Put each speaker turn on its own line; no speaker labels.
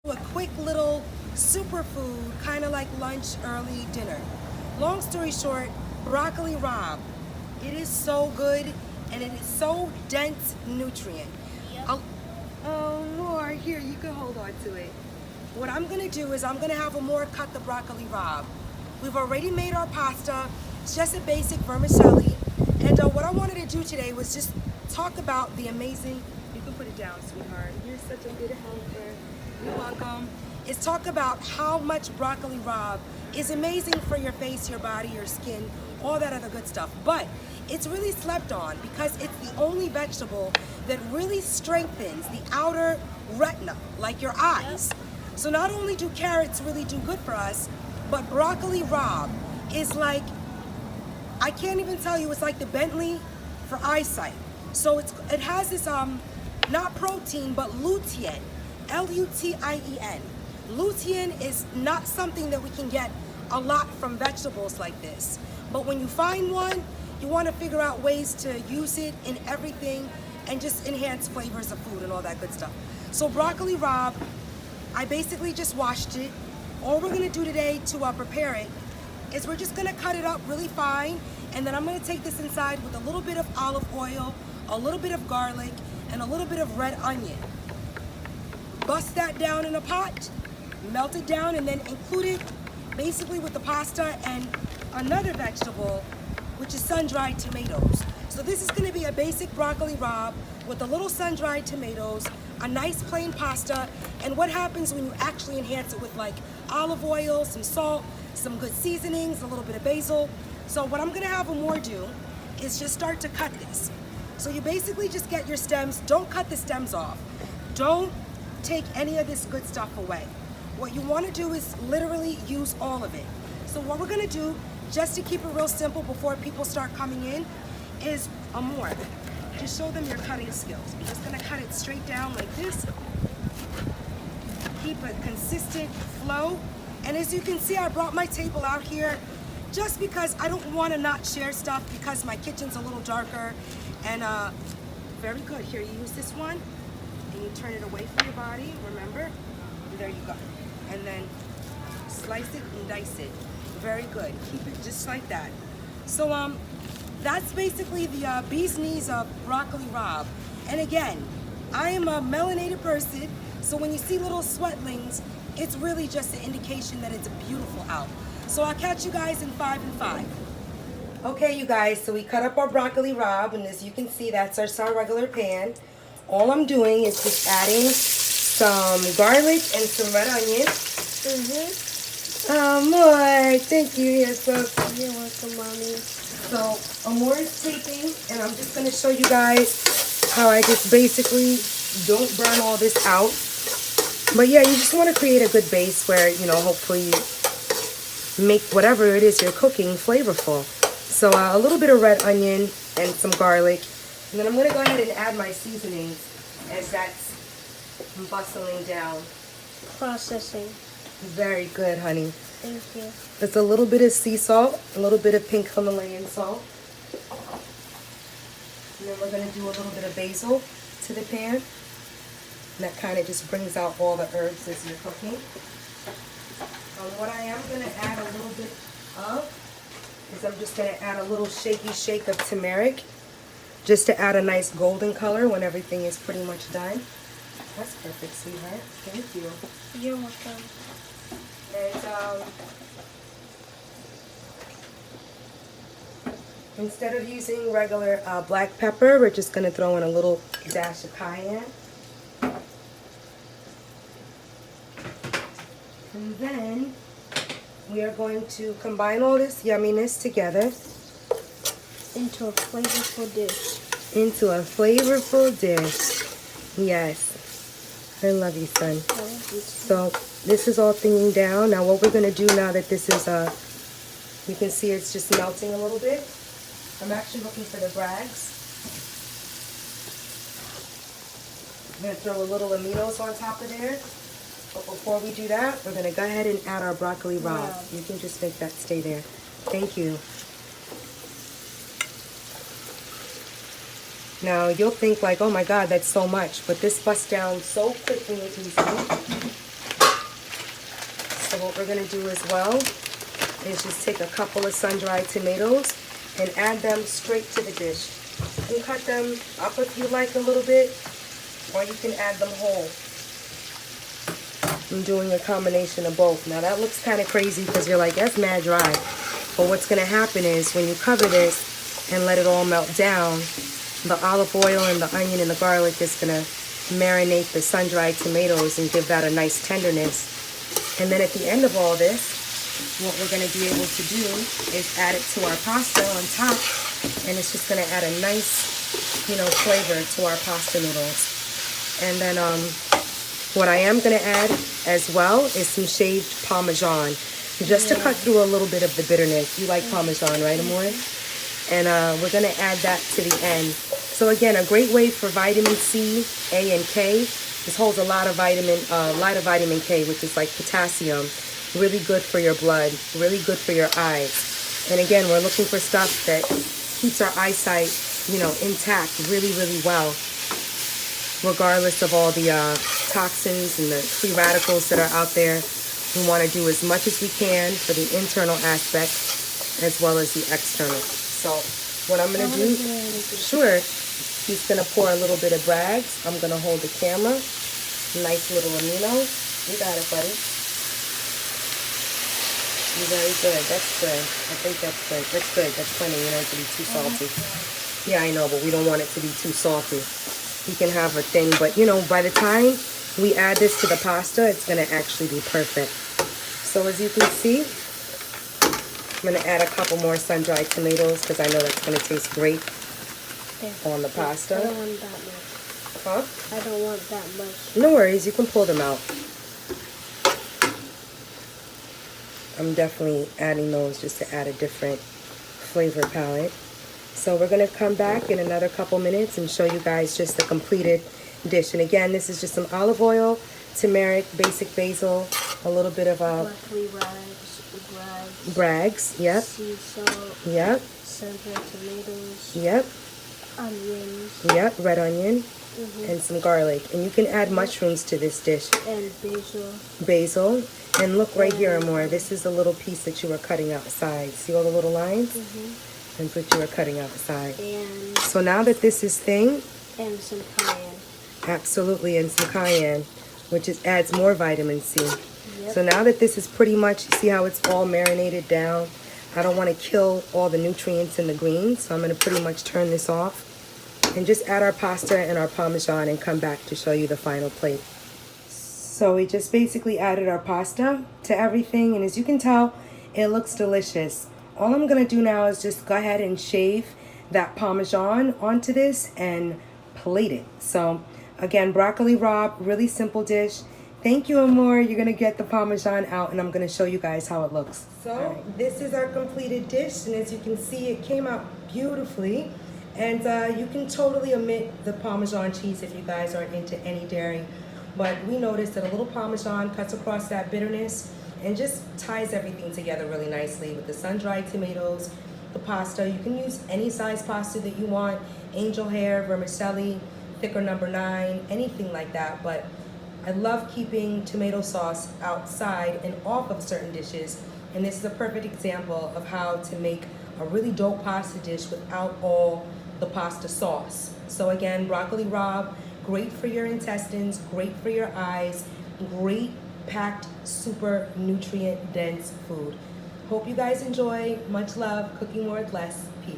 A quick little superfood, kind of like lunch, early dinner. Long story short, broccoli rabe. It is so good and it is so dense nutrient.
Yep.
Oh, more here, you can hold on to it. What I'm gonna do is I'm gonna have Amoor cut the broccoli rabe. We've already made our pasta. It's just a basic vermicelli. And what I wanted to do today was just talk about the amazing, you can put it down, sweetheart. You're such a good helper. You're welcome. Is talk about how much broccoli rabe is amazing for your face, your body, your skin, all that other good stuff. But it's really slept on because it's the only vegetable that really strengthens the outer retina, like your eyes. So not only do carrots really do good for us, but broccoli rabe is like, I can't even tell you, it's like the Bentley for eyesight. So it has this, not protein, but lutein, L-U-T-I-E-N. Lutein is not something that we can get a lot from vegetables like this. But when you find one, you want to figure out ways to use it in everything and just enhance flavors of food and all that good stuff. So broccoli rabe, I basically just washed it. All we're going to do today to prepare it is we're just going to cut it up really fine, and then I'm going to take this inside with a little bit of olive oil, a little bit of garlic, and a little bit of red onion. Bust that down in a pot, melt it down, and then include it basically with the pasta and another vegetable, which is sun-dried tomatoes. So this is going to be a basic broccoli rabe with a little sun-dried tomatoes, a nice plain pasta, and what happens when you actually enhance it with like olive oil, some salt, some good seasonings, a little bit of basil. So what I'm going to have Amoor do is just start to cut this. So you basically just get your stems. Don't cut the stems off. Don't take any of this good stuff away. What you want to do is literally use all of it. So what we're going to do, just to keep it real simple before people start coming in, is Amoor. Just show them your cutting skills. You're just going to cut it straight down like this. Keep a consistent flow. And as you can see, I brought my table out here just because I don't want to not share stuff because my kitchen's a little darker. And very good. Here, you use this one and you turn it away from your body, remember? And there you go. And then slice it and dice it. Very good. Keep it just like that. So that's basically the bee's knees of broccoli rabe. And again, I am a melanated person, so when you see little sweatlings, it's really just an indication that it's beautiful out. So I'll catch you guys in 5 and 5. Okay, you guys, so we cut up our broccoli rabe, and as you can see, that's our regular pan. All I'm doing is just adding some garlic and some red onion. Oh, Amoor, thank you. You're so sweet.
You're welcome, Mommy.
So Amoor is taping, and I'm just going to show you guys how I just basically don't burn all this out. But yeah, you just want to create a good base where, you know, hopefully you make whatever it is you're cooking flavorful. So a little bit of red onion and some garlic. And then I'm going to go ahead and add my seasonings as that's bustling down.
Processing.
Very good, honey.
Thank you.
There's a little bit of sea salt, a little bit of pink Himalayan salt. And then we're going to do a little bit of basil to the pan. And that kind of just brings out all the herbs as you're cooking. What I am going to add a little bit of is I'm just going to add a little shaky shake of turmeric just to add a nice golden color when everything is pretty much done. That's perfect, sweetheart. Thank you.
You're welcome.
And instead of using regular black pepper, we're just going to throw in a little dash of cayenne. And then we are going to combine all this yumminess together
Into a flavorful dish.
into a flavorful dish. Yes. I love you, son.
I love you too.
So this is all thinging down. Now what we're going to do now that this is, you can see it's just melting a little bit. I'm actually looking for the brags. I'm going to throw a little aminos on top of there. But before we do that, we're going to go ahead and add our broccoli rabe.
Wow.
You can just make that stay there. Thank you. Now, you'll think like, oh my God, that's so much. But this busts down so quickly and easily. what we're gonna do as well is just take a couple of sun-dried tomatoes and add them straight to the dish. You can cut them up if you like a little bit, or you can add them whole. I'm doing a combination of both. Now that looks kind of crazy because you're like, that's mad dry. But what's gonna happen is when you cover this and let it all melt down, the olive oil and the onion and the garlic is gonna marinate the sun-dried tomatoes and give that a nice tenderness. And then at the end of all this, what we're gonna be able to do is add it to our pasta on top, and it's just gonna add a nice, flavor to our pasta noodles. And then what I am gonna add as well is some shaved Parmesan, just to cut through a little bit of the bitterness. You like Parmesan, right, Amoor? And we're gonna add that to the end. So again, a great way for vitamin C, A, and K. This holds a lot of vitamin K, which is like potassium. Really good for your blood, really good for your eyes. And again, we're looking for stuff that keeps our eyesight, intact really, really well, regardless of all the toxins and the free radicals that are out there. We want to do as much as we can for the internal aspect as well as the external. So what I'm going to do, sure, he's going to pour a little bit of Bragg's. I'm going to hold the camera. Nice little amino. You got it, buddy. You're very good. That's good. I think that's good. That's good. That's plenty. You don't have to be too salty. Yeah, I know, but we don't want it to be too salty. You can have a thing, but by the time we add this to the pasta, it's going to actually be perfect. So as you can see, I'm going to add a couple more sun-dried tomatoes because I know that's going to taste great on the pasta.
I don't want that much.
Huh?
I don't want that much.
No worries. You can pull them out. I'm definitely adding those just to add a different flavor palette. So we're going to come back in another couple minutes and show you guys just the completed dish. And again, this is just some olive oil, turmeric, basic basil, a little bit of
broccoli
Bragg's, yep.
Sea salt.
Yep.
Sun-dried tomatoes.
Yep.
Onions.
Yep, red onion. And some garlic. And you can add mushrooms to this dish.
And basil.
Basil. And look right here, Amoor. This is the little piece that you were cutting outside. See all the little lines? That's what you were cutting outside.
And
so now that this is thing,
and some cayenne.
Absolutely, and some cayenne, which adds more vitamin C.
Yep.
So now that this is pretty much, see how it's all marinated down? I don't want to kill all the nutrients in the greens, so I'm going to pretty much turn this off and just add our pasta and our Parmesan and come back to show you the final plate. So we just basically added our pasta to everything, and as you can tell, it looks delicious. All I'm going to do now is just go ahead and shave that Parmesan onto this and plate it. So again, broccoli rabe, really simple dish. Thank you, Amoor. You're going to get the Parmesan out, and I'm going to show you guys how it looks. So this is our completed dish, and as you can see, it came out beautifully. And you can totally omit the Parmesan cheese if you guys aren't into any dairy. But we noticed that a little Parmesan cuts across that bitterness and just ties everything together really nicely with the sun-dried tomatoes, the pasta. You can use any size pasta that you want, angel hair, vermicelli, thicker number 9, anything like that. But I love keeping tomato sauce outside and off of certain dishes. And this is a perfect example of how to make a really dope pasta dish without all the pasta sauce. So again, broccoli rabe, great for your intestines, great for your eyes, great packed, super nutrient dense food. Hope you guys enjoy. Much love. Cooking more with less. Peace.